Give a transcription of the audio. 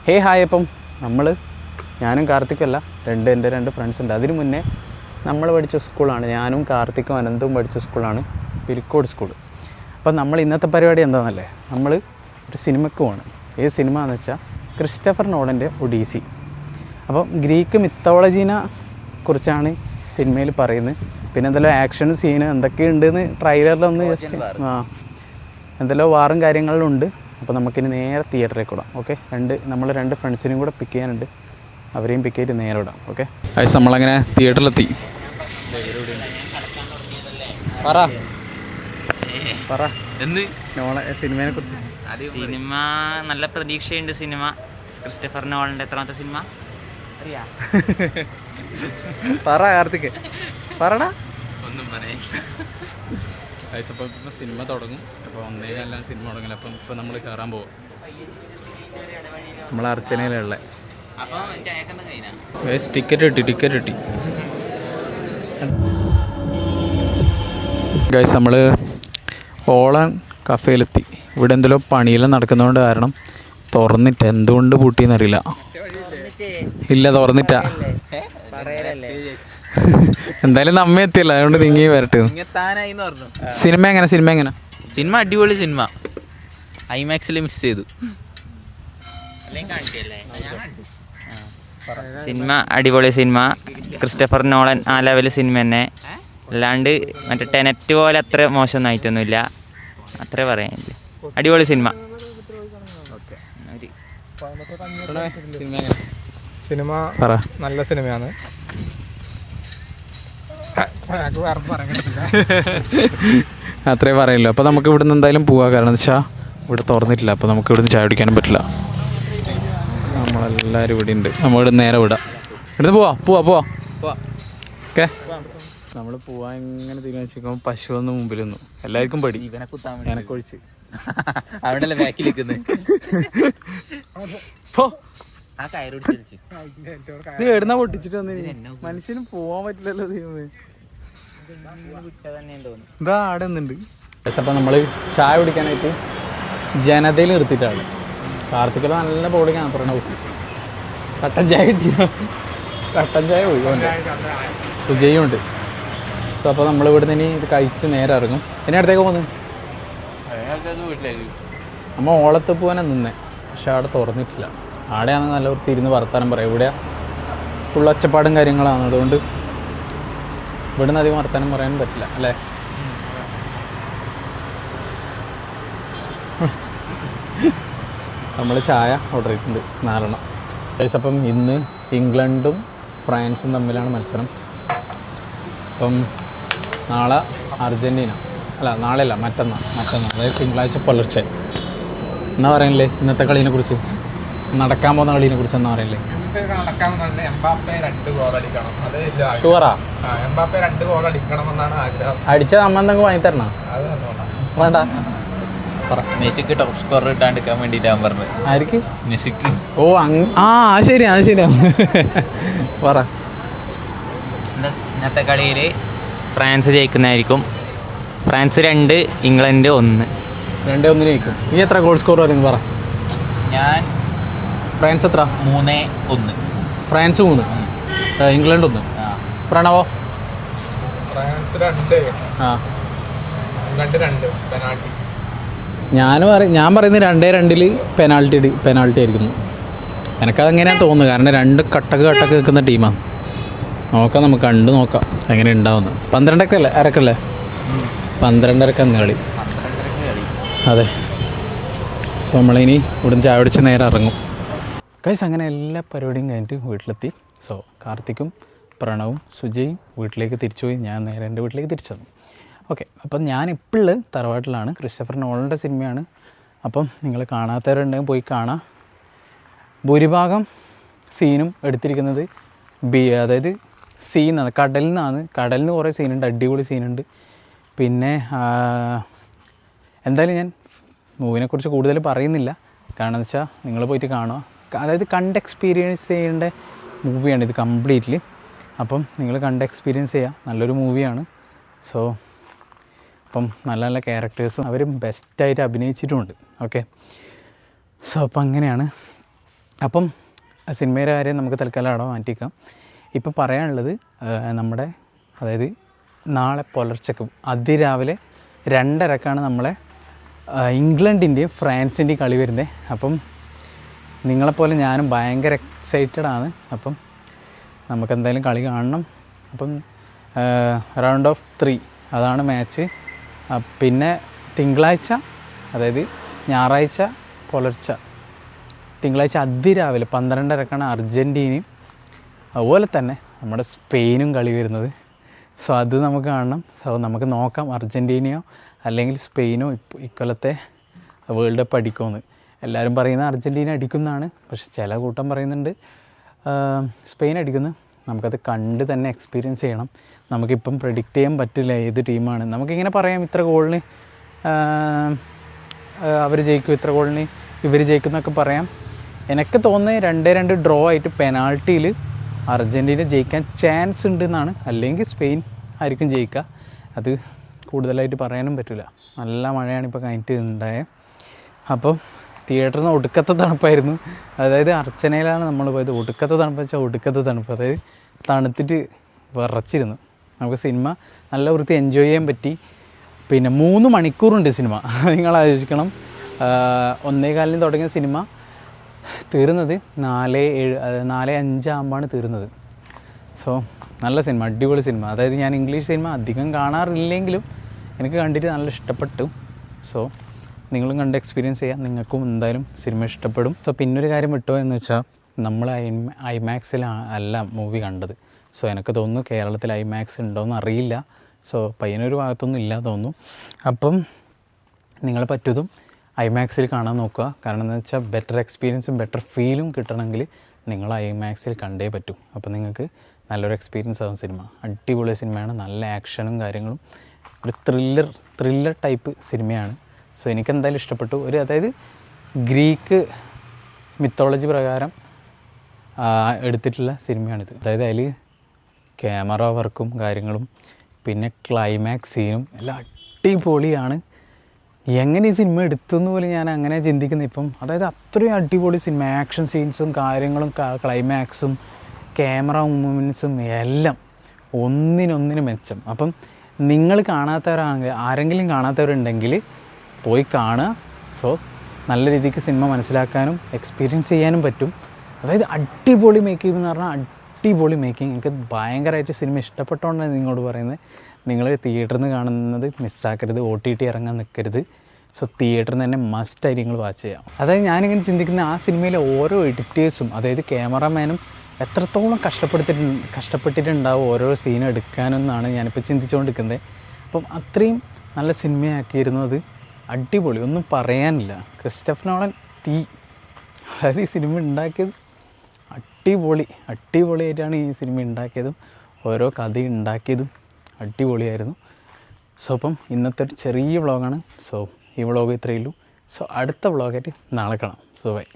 Hi. അപ്പം ഞാനും കാർത്തിക്കല്ല എൻ്റെ രണ്ട് ഫ്രണ്ട്സ് ഉണ്ട്. അതിന് മുന്നേ നമ്മൾ പഠിച്ച സ്കൂളാണ്, ഞാനും കാർത്തിക്കും അനന്തവും പഠിച്ച സ്കൂളാണ് പിലിക്കോട് സ്കൂൾ. അപ്പം നമ്മൾ ഇന്നത്തെ പരിപാടി എന്താണെന്നല്ലേ, നമ്മൾ ഒരു സിനിമയ്ക്ക് പോകണം. ഏത് സിനിമ എന്ന് വെച്ചാൽ ക്രിസ്റ്റഫർ നോളൻ്റെ ഒഡീസി. അപ്പം ഗ്രീക്ക് മിത്തോളജീനെ കുറിച്ചാണ് സിനിമയിൽ പറയുന്നത്. പിന്നെ എന്തെല്ലോ ആക്ഷൻ സീന് എന്തൊക്കെയുണ്ടെന്ന് ട്രെയിലറിലൊന്ന് ജസ്റ്റ് എന്തെല്ലോ വാറും കാര്യങ്ങളിലുണ്ട്. അപ്പോൾ നമുക്കിനി നേരെ തിയേറ്ററിലേക്ക് വിടാം. ഓക്കെ, നമ്മൾ രണ്ട് ഫ്രണ്ട്സിനെയും കൂടെ പിക്ക് ചെയ്യാനുണ്ട്, അവരെയും പിക്ക് ചെയ്ത് നേരെ വിടാം. ഓക്കെ, നമ്മളങ്ങനെ തിയേറ്ററിലെത്തി. പറ എന്ത് സിനിമയെ കുറിച്ച്. സിനിമ നല്ല പ്രതീക്ഷയുണ്ട്. സിനിമ ക്രിസ്റ്റഫർ നോളൻ്റെ എത്രാമത്തെ സിനിമ അറിയാ? പറ കാർത്തിക്, പറടാ. ഒന്നും പറയാം. അപ്പോൾ ഇപ്പോൾ സിനിമ തുടങ്ങും. അപ്പോൾ ഒന്നേകാലെല്ലാം സിനിമ തുടങ്ങില്ല. അപ്പം ഇപ്പോൾ നമ്മൾ കയറാൻ പോകും. നമ്മൾ അർച്ചനയിലുള്ള ടിക്കറ്റ് കിട്ടി. ഗൈസ്, നമ്മൾ ഓളൻ കഫേയിലെത്തി. ഇവിടെ എന്തെല്ലോ പണിയെല്ലാം നടക്കുന്നതുകൊണ്ട് കാരണം തുറന്നിട്ട്, എന്തുകൊണ്ട് പൂട്ടിയെന്നറിയില്ല. ഇല്ല, തുറന്നിട്ടാ. എന്തായാലും നമ്മ എത്തിയല്ല, അതുകൊണ്ട് നീങ്ങി വരട്ടെ. സിനിമ എങ്ങനെ? സിനിമ അടിപൊളി സിനിമ. ഐമാക്സിൽ മിസ് ചെയ്തു. സിനിമ അടിപൊളി സിനിമ. ക്രിസ്റ്റഫർ നോളൻ ആ ലെവൽ സിനിമ തന്നെ. അല്ലാണ്ട് മറ്റേ ടെനറ്റ് പോലെ അത്ര മോശമൊന്നും ആയിട്ടൊന്നുമില്ല, അത്രേ പറയാനില്ല. അടിപൊളി സിനിമ. സിനിമ നല്ല സിനിമയാണ്. അത്രേ പറയല്ലോ. അപ്പോൾ നമുക്ക് ഇവിടുന്ന് എന്തായാലും പോവാം. കാരണം എന്ന് വെച്ചാൽ ഇവിടെ തുറന്നിട്ടില്ല. അപ്പോൾ നമുക്ക് ഇവിടുന്ന് ചായ കുടിക്കാനും പറ്റില്ല. നമ്മളെല്ലാവരും ഇവിടെ ഉണ്ട്. നമ്മളിവിടെ നേരെ വിടാം. ഇവിടുന്ന് പോവാം. ഓക്കെ, നമ്മൾ പോവാൻ ഇങ്ങനെ തീരുമാനിച്ചിരിക്കുമ്പോൾ പശു വന്ന് മുമ്പിൽ നിന്നു. എല്ലാവർക്കും പടി, എനക്കൊഴിച്ച്. അവിടെ ബാക്കിൽ എവിടുന്നാ പൊട്ടിച്ചിട്ട് വന്നിന്? മനുഷ്യനും പോവാൻ പറ്റില്ലല്ലോ ദൈവമേ. ഇതാ ആടെ നിന്നുണ്ട്. അപ്പം നമ്മൾ ചായ കുടിക്കാനായിട്ട് ജനതയിൽ നിർത്തിയിട്ടാണ്. കാർത്തിക് നല്ല ബോളിങ്ങാണ് പ്രണവ്. കട്ടൻ ചായ പോയി സുജയും ഉണ്ട്. സോ അപ്പോൾ നമ്മൾ ഇവിടെ നിന്ന് ഇനി ഇത് കഴിച്ചിട്ട് നേരെ ഇറങ്ങും. എന്നെ അടുത്തേക്ക് പോകുന്നു. അമ്മ ഓളത്ത് പോകാനാണ് നിന്നേ, പക്ഷെ അവിടെ തുറന്നിട്ടില്ല. ആടെയാണെങ്കിൽ നല്ല വൃത്തി ഇരുന്ന് വർത്താനം പറയാം. ഇവിടെ ഫുൾ ഒച്ചപ്പാടും കാര്യങ്ങളാണ്, അതുകൊണ്ട് ഇവിടെ നിന്ന് അധികം വർത്താനം പറയാനും പറ്റില്ല അല്ലേ. നമ്മൾ ചായ ഓർഡർ ചെയ്തിട്ടുണ്ട് 4 എണ്ണം. അപ്പം ഇന്ന് ഇംഗ്ലണ്ടും ഫ്രാൻസും തമ്മിലാണ് മത്സരം. അപ്പം നാളെ അർജൻറ്റീന, നാളെയല്ല മറ്റന്നാൾ, അതായത് തിങ്കളാഴ്ച പുലർച്ചെ. എന്നാ പറയണില്ലേ ഇന്നത്തെ കളീനെ കുറിച്ച്, നടക്കാൻ പോകുന്ന കളീനെ കുറിച്ച് എന്നാ പറയല്ലേ? ഷുവറാ? അടിച്ച നമ്മ എന്തെങ്കിലും വാങ്ങി തരണോ? വേണ്ട. മെസ്സിക്ക് ടോപ്പ് സ്കോർ ഇട്ടാണ്ടിരിക്കാൻ വേണ്ടിയിട്ടാണ് പറഞ്ഞത്. ആർക്ക്? മെസ്സിക്ക്. ഓ ശരിയാ. പറ. ഇന്നത്തെ കളിയിൽ ഫ്രാൻസ് ജയിക്കുന്നതായിരിക്കും. France 2, England 1. 2-1 ജയിക്കും. നീ എത്ര ഗോൾ സ്കോർ വരും പറ? ഞാൻ ഫ്രാൻസ് എത്ര? 3-1. France 3, England 1. പ്രണവോ? France 2, England 2 penalty. ഞാൻ പറയുന്നത് 2-2 പെനാൽറ്റി ആയിരിക്കുന്നു. എനിക്കതെങ്ങനെയാണ് തോന്നുന്നത്, കാരണം 2 കട്ടക്ക് നിൽക്കുന്ന ടീമാണ്. നോക്കാം, നമുക്ക് കണ്ട് നോക്കാം എങ്ങനെ ഉണ്ടാവുന്നത്. 12:30 12:30 കളി. അതെ. സോ നമ്മളിനി ഇവിടുന്ന് ചായ പിടിച്ച് നേരെ ഇറങ്ങും. ഗൈസ്, അങ്ങനെ എല്ലാ പരിപാടിയും കഴിഞ്ഞിട്ട് വീട്ടിലെത്തി. സോ കാർത്തിക്കും പ്രണവും സുജയും വീട്ടിലേക്ക് തിരിച്ചുപോയി. ഞാൻ നേരെ എൻ്റെ വീട്ടിലേക്ക് തിരിച്ചു വന്നു. ഓക്കെ, അപ്പം ഞാനിപ്പോൾ തറവാട്ടിലാണ്. ക്രിസ്റ്റഫർ നോളൻ്റെ സിനിമയാണ്. അപ്പം നിങ്ങൾ കാണാത്തവരുണ്ടെങ്കിൽ പോയി കാണാം. ഭൂരിഭാഗം സീനും എടുത്തിരിക്കുന്നത് അതായത് സീനാണ്, കടലിൽ നിന്ന് കുറേ സീനുണ്ട്, അടിപൊളി സീനുണ്ട്. പിന്നെ എന്തായാലും ഞാൻ മൂവിനെക്കുറിച്ച് കൂടുതൽ പറയുന്നില്ല, കാരണം എന്ന് വെച്ചാൽ നിങ്ങൾ പോയിട്ട് കാണുക. അതായത് എക്സ്പീരിയൻസ് ചെയ്യേണ്ട മൂവിയാണ് ഇത് കംപ്ലീറ്റ്ലി. അപ്പം നിങ്ങൾ എക്സ്പീരിയൻസ് ചെയ്യുക. നല്ലൊരു മൂവിയാണ്. സോ അപ്പം നല്ല നല്ല ക്യാരക്ടേഴ്സും അവർ ബെസ്റ്റായിട്ട് അഭിനയിച്ചിട്ടുമുണ്ട്. ഓക്കെ, സോ അപ്പം അങ്ങനെയാണ്. അപ്പം സിനിമയുടെ കാര്യം നമുക്ക് തൽക്കാലം അവിടെ മാറ്റിക്കാം. ഇപ്പം പറയാനുള്ളത് നമ്മുടെ അതായത് നാളെ പുലർച്ചക്ക് അതിരാവിലെ 2:30 നമ്മളെ ഇംഗ്ലണ്ടിൻ്റെയും ഫ്രാൻസിൻ്റെയും കളി വരുന്നത്. അപ്പം നിങ്ങളെപ്പോലെ ഞാനും ഭയങ്കര എക്സൈറ്റഡാണ്. അപ്പം നമുക്കെന്തായാലും കളി കാണണം. അപ്പം റൗണ്ട് ഓഫ് 3 അതാണ് മാച്ച്. പിന്നെ തിങ്കളാഴ്ച അതായത് ഞായറാഴ്ച പുലർച്ചെ തിങ്കളാഴ്ച അതിരാവിലെ 12:30 അർജൻറ്റീനയും അതുപോലെ തന്നെ നമ്മുടെ സ്പെയിനും കളി വരുന്നത്. സോ അത് നമുക്ക് കാണണം. സോ നമുക്ക് നോക്കാം അർജൻറ്റീനയോ അല്ലെങ്കിൽ സ്പെയിനോ ഇക്കൊല്ലത്തെ വേൾഡ് കപ്പ് അടിക്കുമെന്ന്. എല്ലാവരും പറയുന്നത് അർജൻറ്റീന അടിക്കുന്നതാണ്, പക്ഷെ ചില കൂട്ടം പറയുന്നുണ്ട് സ്പെയിൻ അടിക്കുന്നു. നമുക്കത് കണ്ട് തന്നെ എക്സ്പീരിയൻസ് ചെയ്യണം. നമുക്കിപ്പം പ്രെഡിക്റ്റ് ചെയ്യാൻ പറ്റില്ല ഏത് ടീമാണ്. നമുക്കിങ്ങനെ പറയാം ഇത്ര ഗോളിന് അവർ ജയിക്കും, ഇത്ര ഗോളിന് ഇവർ ജയിക്കും എന്നൊക്കെ പറയാം. എനിക്ക് തോന്നുന്നത് 2-2 ഡ്രോ ആയിട്ട് പെനാൾട്ടിയിൽ അർജൻറ്റീന ജയിക്കാൻ ചാൻസ് ഉണ്ടെന്നാണ്. അല്ലെങ്കിൽ സ്പെയിൻ ആയിരിക്കും ജയിക്കുക. അത് കൂടുതലായിട്ട് പറയാനും പറ്റില്ല. നല്ല മഴയാണ് ഇപ്പോൾ കഴിഞ്ഞിട്ട് ഉണ്ടായത്. അപ്പോൾ തിയേറ്ററിൽ നിന്ന് ഒടുക്കത്തെ തണുപ്പായിരുന്നു. അതായത് അർച്ചനയിലാണ് നമ്മൾ പോയത്. ഒടുക്കത്തെ തണുപ്പ് വെച്ചാൽ ഒടുക്കത്തെ തണുപ്പ്. അതായത് തണുത്തിട്ട് വിറച്ചിരുന്നു. നമുക്ക് സിനിമ നല്ല വൃത്തി എൻജോയ് ചെയ്യാൻ പറ്റി. പിന്നെ 3 മണിക്കൂറുണ്ട് സിനിമ. നിങ്ങൾ ആലോചിക്കണം, 1:15 തുടങ്ങിയ സിനിമ തീർന്നത് 4:05 ആകുമ്പോഴാണ് തീർന്നത്. സോ നല്ല സിനിമ, അടിപൊളി സിനിമ. അതായത് ഞാൻ ഇംഗ്ലീഷ് സിനിമ അധികം കാണാറില്ലെങ്കിലും എനിക്ക് കണ്ടിട്ട് നല്ല ഇഷ്ടപ്പെട്ടു. സോ നിങ്ങളും കണ്ട് എക്സ്പീരിയൻസ് ചെയ്യാം, നിങ്ങൾക്കും എന്തായാലും സിനിമ ഇഷ്ടപ്പെടും. സോ പിന്നൊരു കാര്യം വിട്ടോ എന്ന് വെച്ചാൽ നമ്മൾ ഐമാക്സിലല്ല മൂവി കണ്ടത്. സോ എനിക്ക് തോന്നുന്നു കേരളത്തിൽ ഐമാക്സ് ഉണ്ടോയെന്ന് അറിയില്ല. സോ പയ്യന്നൂർ ഭാഗത്തൊന്നും ഇല്ല തോന്നുന്നു. അപ്പം നിങ്ങൾ പറ്റുന്നതും ഐമാക്സിൽ കാണാൻ നോക്കുക. കാരണം എന്ന് വെച്ചാൽ ബെറ്റർ എക്സ്പീരിയൻസും ബെറ്റർ ഫീലും കിട്ടണമെങ്കിൽ നിങ്ങൾ ഐമാക്സിൽ കണ്ടേ പറ്റൂ. അപ്പോൾ നിങ്ങൾക്ക് നല്ലൊരു എക്സ്പീരിയൻസ് ആകും സിനിമ. അടിപൊളി സിനിമയാണ്, നല്ല ആക്ഷനും കാര്യങ്ങളും, ഒരു ത്രില്ലർ ടൈപ്പ് സിനിമയാണ്. സോ എനിക്കെന്തായാലും ഇഷ്ടപ്പെട്ടു. അതായത് ഗ്രീക്ക് മിത്തോളജി പ്രകാരം എടുത്തിട്ടുള്ള സിനിമയാണിത്. അതായത് അതിൽ ക്യാമറ വർക്കും കാര്യങ്ങളും പിന്നെ ക്ലൈമാക്സ് സീനും എല്ലാം അടിപൊളിയാണ്. എങ്ങനെ ഈ സിനിമ എടുത്തെന്ന് പോലും ഞാൻ അങ്ങനെ ചിന്തിക്കുന്നത് ഇപ്പം. അതായത് അത്രയും അടിപൊളി സിനിമ, ആക്ഷൻ സീൻസും കാര്യങ്ങളും ക്ലൈമാക്സും ക്യാമറ മൂവ്മെൻറ്റ്സും എല്ലാം ഒന്നിനൊന്നിന് മെച്ചം. അപ്പം നിങ്ങൾ കാണാത്തവരാണെങ്കിൽ, ആരെങ്കിലും കാണാത്തവരുണ്ടെങ്കിൽ പോയി കാണുക. സോ നല്ല രീതിക്ക് സിനിമ മനസ്സിലാക്കാനും എക്സ്പീരിയൻസ് ചെയ്യാനും പറ്റും. അതായത് അടിപൊളി മേക്കിംഗ് എന്ന് പറഞ്ഞാൽ അടിപൊളി മേക്കിംഗ്. എനിക്ക് ഭയങ്കരമായിട്ട് സിനിമ ഇഷ്ടപ്പെട്ടുകൊണ്ടാണ് നിങ്ങളോട് പറയുന്നത്. നിങ്ങൾ തിയേറ്ററിൽ നിന്ന് കാണുന്നത് മിസ്സാക്കരുത്, OTT ഇറങ്ങാൻ നിൽക്കരുത്. സോ തിയേറ്ററിൽ നിന്ന് തന്നെ മസ്റ്റായിട്ട് നിങ്ങൾ വാച്ച് ചെയ്യാം. അതായത് ഞാനിങ്ങനെ ചിന്തിക്കുന്ന ആ സിനിമയിലെ ഓരോ എഡിറ്റേഴ്സും, അതായത് ക്യാമറമാനും എത്രത്തോളം കഷ്ടപ്പെട്ടിട്ടുണ്ടാവും ഓരോ സീൻ എടുക്കാനെന്നാണ് ഞാനിപ്പോൾ ചിന്തിച്ചുകൊണ്ടിരിക്കുന്നത്. അപ്പം അത്രയും നല്ല സിനിമയാക്കിയിരുന്നു അത്. അടിപൊളി, ഒന്നും പറയാനില്ല. ക്രിസ്റ്റഫർ നോളൻ അതായത് ഈ സിനിമ ഉണ്ടാക്കിയത് അടിപൊളിയായിട്ടാണ് ഈ സിനിമ ഉണ്ടാക്കിയതും ഓരോ കഥ ഉണ്ടാക്കിയതും അടിപൊളിയായിരുന്നു. സോ അപ്പം ഇന്നത്തെ ഒരു ചെറിയ വ്ളോഗാണ്. സോ ഈ വ്ളോഗ് ഇത്രയേ ഉള്ളൂ. സോ അടുത്ത വ്ളോഗായിട്ട് നാളെ കാണാം. So by.